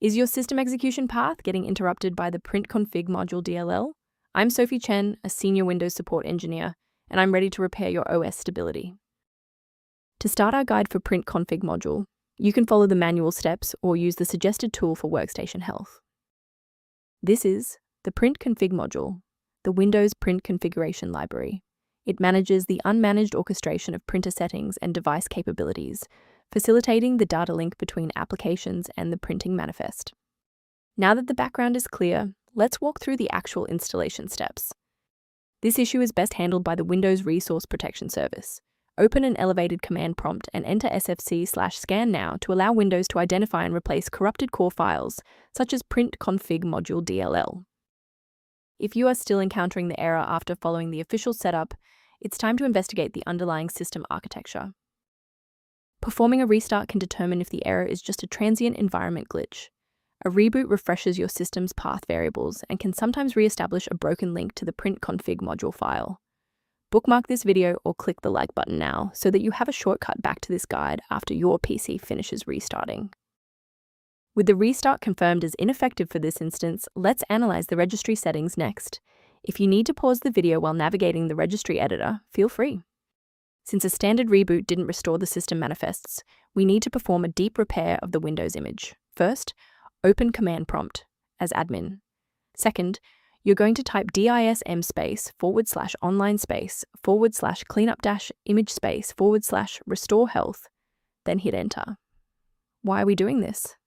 Is your system execution path getting interrupted by the Printconfig module DLL? I'm Sophie Chen, a senior Windows support engineer, and I'm ready to repair your OS stability. To start our guide for Printconfig module, you can follow the manual steps or use the suggested tool for workstation health. This is the Printconfig module, the Windows Print Configuration Library. It manages the unmanaged orchestration of printer settings and device capabilities, facilitating the data link between applications and the printing manifest. Now that the background is clear, let's walk through the actual installation steps. This issue is best handled by the Windows Resource Protection Service. Open an elevated command prompt and enter sfc/scan now to allow Windows to identify and replace corrupted core files, such as Printconfig module DLL. If you are still encountering the error after following the official setup, it's time to investigate the underlying system architecture. Performing a restart can determine if the error is just a transient environment glitch. A reboot refreshes your system's path variables and can sometimes re-establish a broken link to the Printconfig module file. Bookmark this video or click the like button now so that you have a shortcut back to this guide after your PC finishes restarting. With the restart confirmed as ineffective for this instance, let's analyze the registry settings next. If you need to pause the video while navigating the registry editor, feel free. Since a standard reboot didn't restore the system manifests, we need to perform a deep repair of the Windows image. First, open command prompt as admin. Second, you're going to type dism/online//cleanup-image//restore health, then hit enter. Why are we doing this?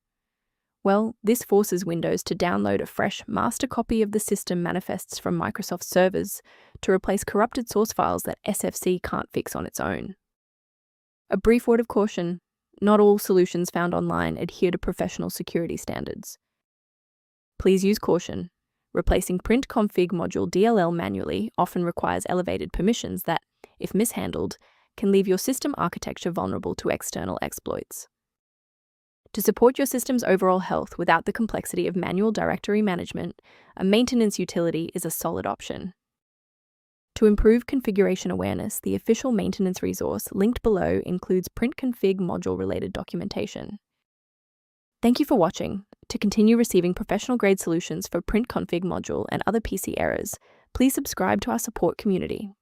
Well, this forces Windows to download a fresh master copy of the system manifests from Microsoft servers to replace corrupted source files that SFC can't fix on its own. A brief word of caution: not all solutions found online adhere to professional security standards. Please use caution. Replacing Printconfig module DLL manually often requires elevated permissions that, if mishandled, can leave your system architecture vulnerable to external exploits. To support your system's overall health without the complexity of manual directory management, a maintenance utility is a solid option. To improve configuration awareness, the official maintenance resource linked below includes Printconfig module-related documentation. Thank you for watching. To continue receiving professional-grade solutions for Printconfig module and other PC errors, please subscribe to our support community.